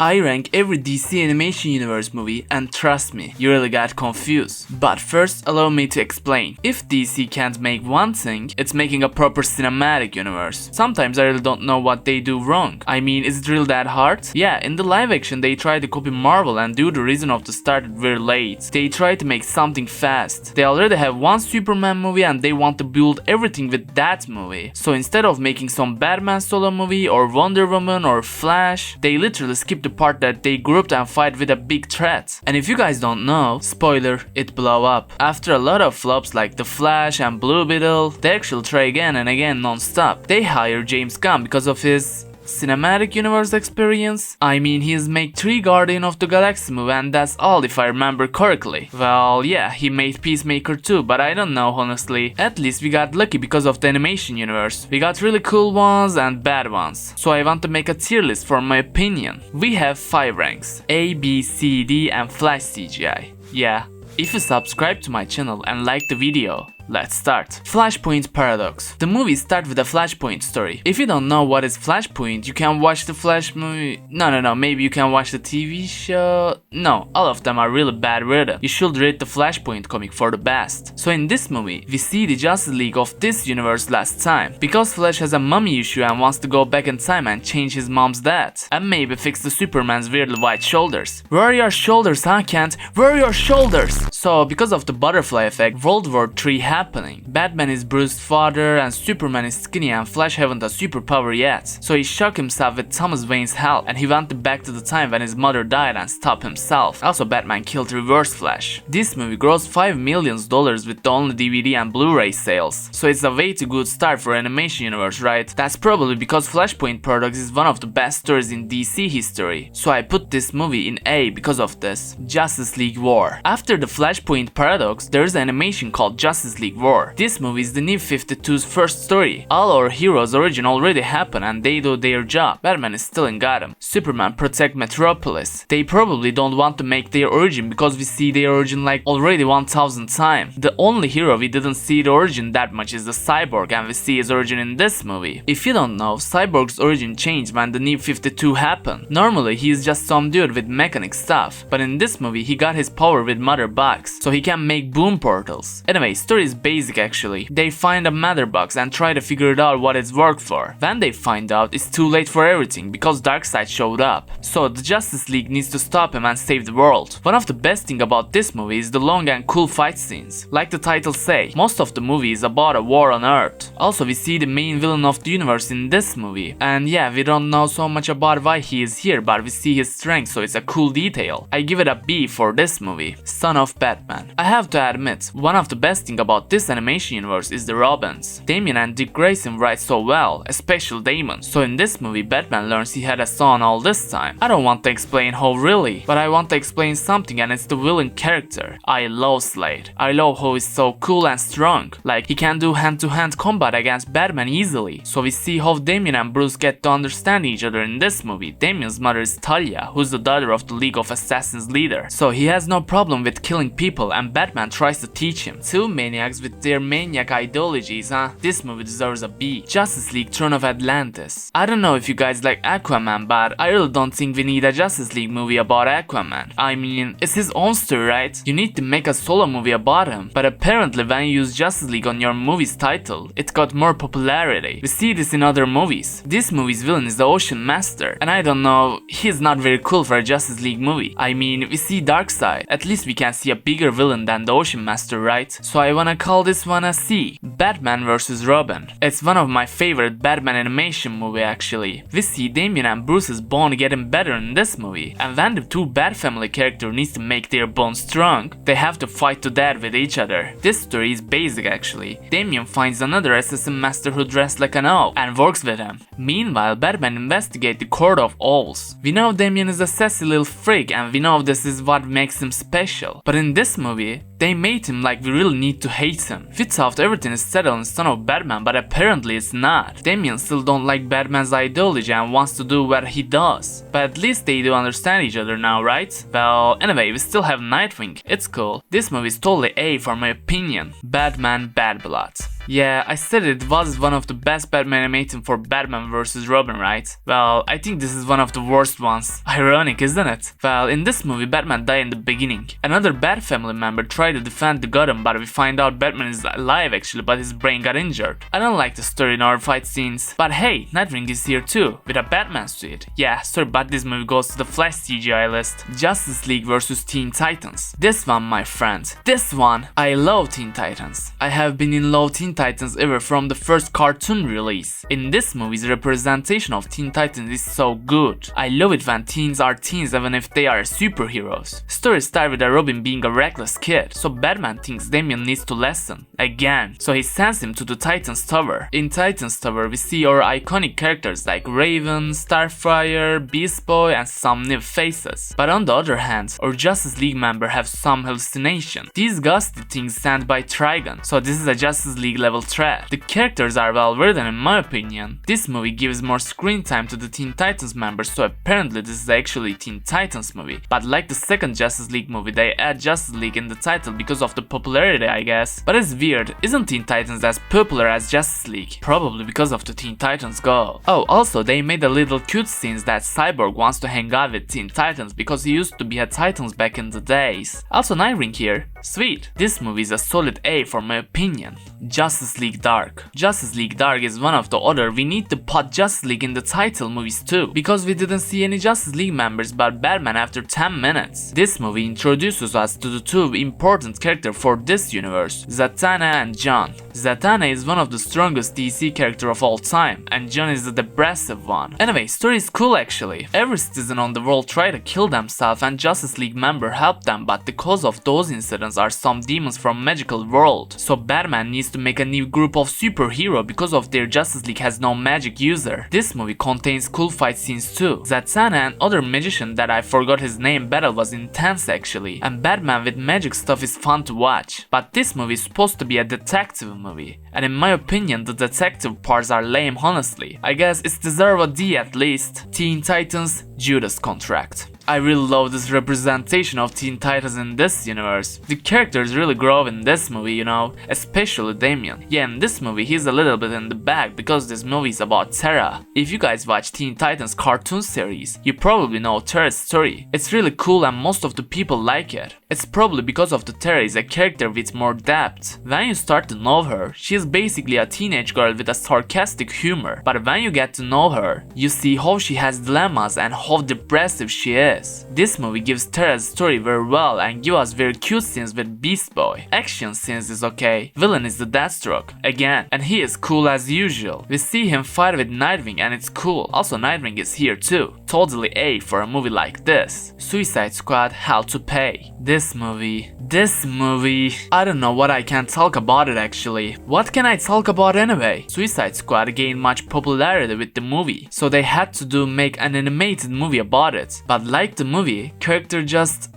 I rank every DC animation universe movie, and trust me, you really got confused. But first, allow me to explain. If DC can't make one thing, it's making a proper cinematic universe. Sometimes I really don't know what they do wrong. I mean, is it really that hard? Yeah, in the live action they try to copy Marvel, and due to the reason of the start very late. They try to make something fast. They already have one Superman movie and they want to build everything with that movie. So instead of making some Batman solo movie or Wonder Woman or Flash, they literally skip the part that they grouped and fight with a big threat. And if you guys don't know, spoiler, it blew up. After a lot of flops like The Flash and Blue Beetle, they actually try again and again non-stop. They hire James Gunn because of his cinematic universe experience. I mean, he's made 3 Guardian of the Galaxy movie and that's all if I remember correctly. Well, yeah, he made Peacemaker too, but I don't know honestly. At least we got lucky because of the animation universe. We got really cool ones and bad ones. So I want to make a tier list for my opinion. We have 5 ranks: A, B, C, D and Flash CGI. Yeah. If you subscribe to my channel and like the video, let's start. Flashpoint Paradox. The movie starts with a Flashpoint story. If you don't know what is Flashpoint, you can watch the Flash movie. No, maybe you can watch the TV show. No, all of them are really bad written. You should read the Flashpoint comic for the best. So in this movie, we see the Justice League of this universe last time. Because Flash has a mummy issue and wants to go back in time and change his mom's death. And maybe fix the Superman's weirdly white shoulders. Where are your shoulders, huh, Kent? Where are your shoulders? So because of the butterfly effect, World War III happening. Batman is Bruce's father and Superman is skinny and Flash haven't a superpower yet. So he shocked himself with Thomas Wayne's help and he went back to the time when his mother died and stopped himself. Also Batman killed Reverse Flash. This movie grossed $5 million with the only DVD and Blu-ray sales. So it's a way too good start for animation universe, right? That's probably because Flashpoint Paradox is one of the best stories in DC history. So I put this movie in A because of this. Justice League War. After the Flashpoint Paradox, there is an animation called Justice League War. This movie is the New 52's first story. All our heroes' origin already happened and they do their job. Batman is still in Gotham. Superman protect Metropolis. They probably don't want to make their origin because we see their origin like already 1000 times. The only hero we didn't see the origin that much is the Cyborg and we see his origin in this movie. If you don't know, Cyborg's origin changed when the New 52 happened. Normally he is just some dude with mechanic stuff, but in this movie he got his power with Mother Box, so he can make boom portals. Anyway, story is basic actually. They find a Mother Box and try to figure it out what it's worked for. When they find out, it's too late for everything because Darkseid showed up. So the Justice League needs to stop him and save the world. One of the best thing about this movie is the long and cool fight scenes. Like the title say, most of the movie is about a war on Earth. Also we see the main villain of the universe in this movie. And yeah, we don't know so much about why he is here, but we see his strength, so it's a cool detail. I give it a B for this movie. Son of Batman. I have to admit, one of the best thing about this animation universe is the Robins. Damian and Dick Grayson write so well, especially Damon. So in this movie, Batman learns he had a son all this time. I don't want to explain how really, but I want to explain something and it's the villain character. I love Slade. I love how he's so cool and strong. Like he can do hand-to-hand combat against Batman easily. So we see how Damian and Bruce get to understand each other in this movie. Damian's mother is Talia, who's the daughter of the League of Assassins leader. So he has no problem with killing people and Batman tries to teach him. Two maniacs with their maniac ideologies, huh? This movie deserves a B. Justice League Throne of Atlantis. I don't know if you guys like Aquaman, but I really don't think we need a Justice League movie about Aquaman. I mean, it's his own story, right? You need to make a solo movie about him. But apparently when you use Justice League on your movie's title, it got more popularity. We see this in other movies. This movie's villain is the Ocean Master. And I don't know, he's not very cool for a Justice League movie. I mean, we see Darkseid. At least we can see a bigger villain than the Ocean Master, right? So I wanna call this one a C. Batman vs Robin. It's one of my favorite Batman animation movie actually. We see Damian and Bruce's bond getting better in this movie. And when the two Bat family characters needs to make their bond strong, they have to fight to death with each other. This story is basic actually. Damian finds another assassin master who dressed like an owl and works with him. Meanwhile, Batman investigates the Court of Owls. We know Damian is a sassy little freak and we know this is what makes him special. But in this movie, They made him like we really need to hate him. We thought everything is settled in Son of Batman, but apparently it's not. Damian still don't like Batman's ideology and wants to do what he does. But at least they do understand each other now, right? Well, anyway, we still have Nightwing. It's cool. This movie is totally A for my opinion. Batman Bad Blood. Yeah, I said it was one of the best Batman animated for Batman vs. Robin, right? Well, I think this is one of the worst ones. Ironic, isn't it? Well, in this movie, Batman died in the beginning. Another Bat family member tried to defend the Gotham, but we find out Batman is alive actually, but his brain got injured. I don't like the story nor fight scenes. But hey, Nightwing is here too, with a Batman suit. Yeah, sorry, but this movie goes to the Flash CGI list. Justice League vs. Teen Titans. This one, my friend. This one, I love Teen Titans. I have been in love Teen Titans ever from the first cartoon release. In this movie's representation of Teen Titans is so good. I love it when teens are teens even if they are superheroes. Story starts with a Robin being a reckless kid, so Batman thinks Damian needs to listen again, so he sends him to the Titans Tower. In Titans Tower we see our iconic characters like Raven, Starfire, Beast Boy and some new faces. But on the other hand, our Justice League member have some hallucination. These ghostly things sent by Trigon, so this is a Justice League level threat. The characters are well written in my opinion. This movie gives more screen time to the Teen Titans members, so apparently this is actually Teen Titans movie. But like the second Justice League movie, they add Justice League in the title because of the popularity, I guess. But it's weird, isn't Teen Titans as popular as Justice League? Probably because of the Teen Titans Go. Oh, also they made a little cute scenes that Cyborg wants to hang out with Teen Titans because he used to be a Titans back in the days. Also Nightwing here. Sweet. This movie is a solid A for my opinion. Justice League Dark. Justice League Dark is one of the other we need to put Justice League in the title movies too, because we didn't see any Justice League members but Batman after 10 minutes. This movie introduces us to the two important characters for this universe, Zatanna and John. Zatanna is one of the strongest DC characters of all time, and John is the depressive one. Anyway, story is cool actually. Every citizen on the world tried to kill themselves and Justice League member helped them, but the cause of those incidents are some demons from magical world. So Batman needs to make a new group of superhero because of their Justice League has no magic user. This movie contains cool fight scenes too. Zatanna and other magician that I forgot his name battle was intense actually, and Batman with magic stuff is fun to watch. But this movie is supposed to be a detective movie, and in my opinion the detective parts are lame honestly. I guess it's deserve a D at least. Teen Titans Judas Contract. I really love this representation of Teen Titans in this universe. The characters really grow in this movie, you know, especially Damian. Yeah, in this movie he's a little bit in the back because this movie is about Terra. If you guys watch Teen Titans cartoon series, you probably know Terra's story. It's really cool and most of the people like it. It's probably because of the Terra is a character with more depth. When you start to know her, she is basically a teenage girl with a sarcastic humor. But when you get to know her, you see how she has dilemmas and how depressive she is. This movie gives Terra's story very well and gives us very cute scenes with Beast Boy. Action scenes is okay. Villain is the Deathstroke again, and he is cool as usual. We see him fight with Nightwing and it's cool. Also Nightwing is here too. Totally A for a movie like this. Suicide Squad Hel to Pay. This movie, I don't know what I can talk about it actually. What can I talk about anyway? Suicide Squad gained much popularity with the movie, so they had to make an animated movie about it. But like the movie, character just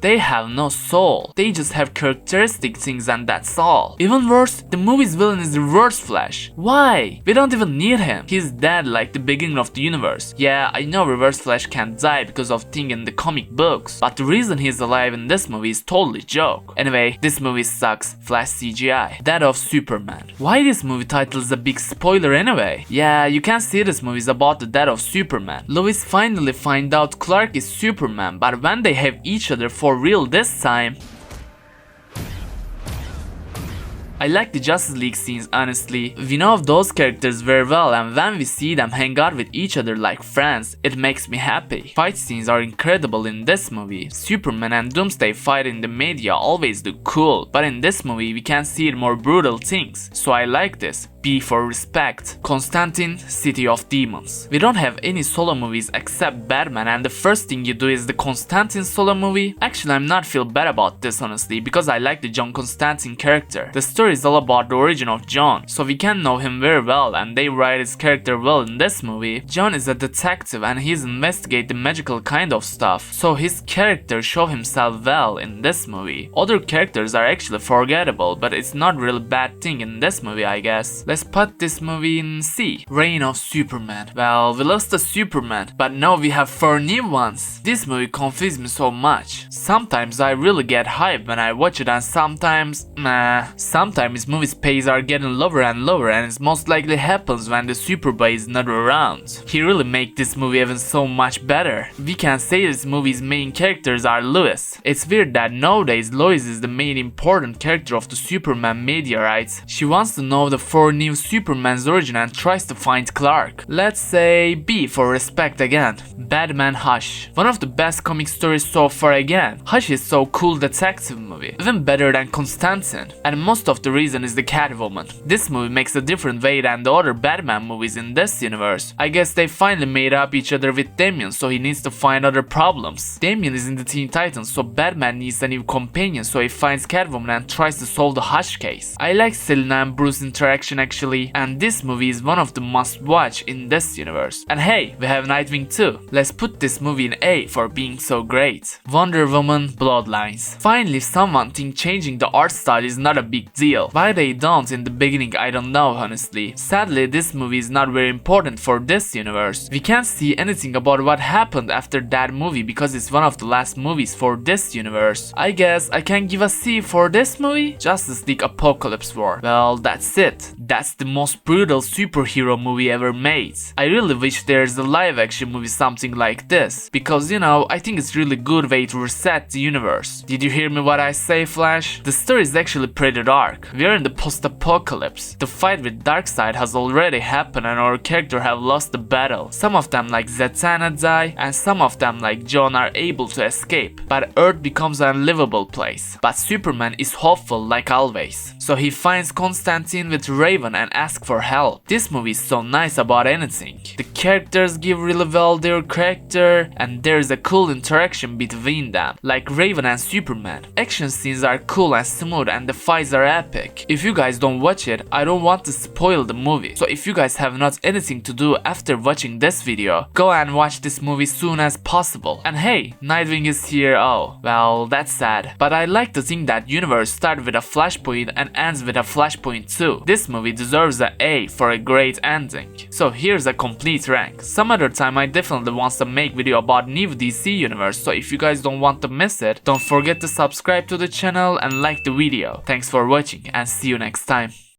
they have no soul. They just have characteristic things and that's all. Even worse, the movie's villain is Reverse Flash. Why? We don't even need him. He's dead like the beginning of the universe. Yeah, I know Reverse Flash can't die because of thing in the comic books, but the reason he's alive in this movie is totally joke. Anyway, this movie sucks. Flash CGI. Deat of Superman. Why this movie title is a big spoiler anyway? Yeah, you can see this movie is about the death of Superman. Lois finally find out Clark is Superman, but when they have each other for real this time. I like the Justice League scenes honestly. We know of those characters very well and when we see them hang out with each other like friends, it makes me happy. Fight scenes are incredible in this movie. Superman and Doomsday fight in the media always look cool, but in this movie we can see more brutal things, so I like this. B for respect. Constantine, City of Demons. We don't have any solo movies except Batman, and the first thing you do is the Constantine solo movie? Actually, I'm not feel bad about this honestly, because I like the John Constantine character. The story is all about the origin of John, so we can know him very well, and they write his character well in this movie. John is a detective and he's investigate the magical kind of stuff, so his character show himself well in this movie. Other characters are actually forgettable, but it's not really bad thing in this movie, I guess. Let's put this movie in C. Reign of Superman. Well, we lost the Superman, but now we have 4 new ones. This movie confused me so much. Sometimes I really get hyped when I watch it, and sometimes, meh. Sometimes movies pace are getting lower and lower, and it most likely happens when the Superboy is not around. He really make this movie even so much better. We can say this movie's main characters are Lois. It's weird that nowadays Lois is the main important character of the Superman media, right? She wants to know the 4 new Superman's origin and tries to find Clark. Let's say B for respect again. Batman Hush. One of the best comic stories so far again. Hush is so cool detective movie, even better than Constantine. And most of the reason is the Catwoman. This movie makes a different way than the other Batman movies in this universe. I guess they finally made up each other with Damian, so he needs to find other problems. Damian is in the Teen Titans, so Batman needs a new companion, so he finds Catwoman and tries to solve the Hush case. I like Selina and Bruce's interaction actually, and this movie is one of the must watch in this universe. And hey, we have Nightwing too. Let's put this movie in A for being so great. Wonder Woman Bloodlines. Finally someone think changing the art style is not a big deal. Why they don't in the beginning I don't know honestly. Sadly this movie is not very important for this universe. We can't see anything about what happened after that movie because it's one of the last movies for this universe. I guess I can give a C for this movie. Justice League Apokolips War. Well, that's it. That's the most brutal superhero movie ever made. I really wish there's a live action movie something like this, because you know, I think it's really good way to reset the universe. Did you hear me what I say, Flash? The story is actually pretty dark. We are in the post-apocalypse. The fight with Darkseid has already happened and our character have lost the battle. Some of them like Zatanna die and some of them like John are able to escape, but Earth becomes an unlivable place. But Superman is hopeful like always, so he finds Constantine with Raven and asks for help. This movie is so nice about anything. The characters give really well their character and there's a cool interaction between them, like Raven and Superman. Action scenes are cool and smooth and the fights are epic. If you guys don't watch it, I don't want to spoil the movie, so if you guys have not anything to do after watching this video, go and watch this movie soon as possible. And hey, Nightwing is here. Oh, well, that's sad, but I like to think that universe started with a Flashpoint and ends with a Flashpoint too. This movie deserves an A for a great ending. So here's a complete rank. Some other time I definitely want to make video about new DC universe, so if you guys don't want to miss it, don't forget to subscribe to the channel and like the video. Thanks for watching and see you next time.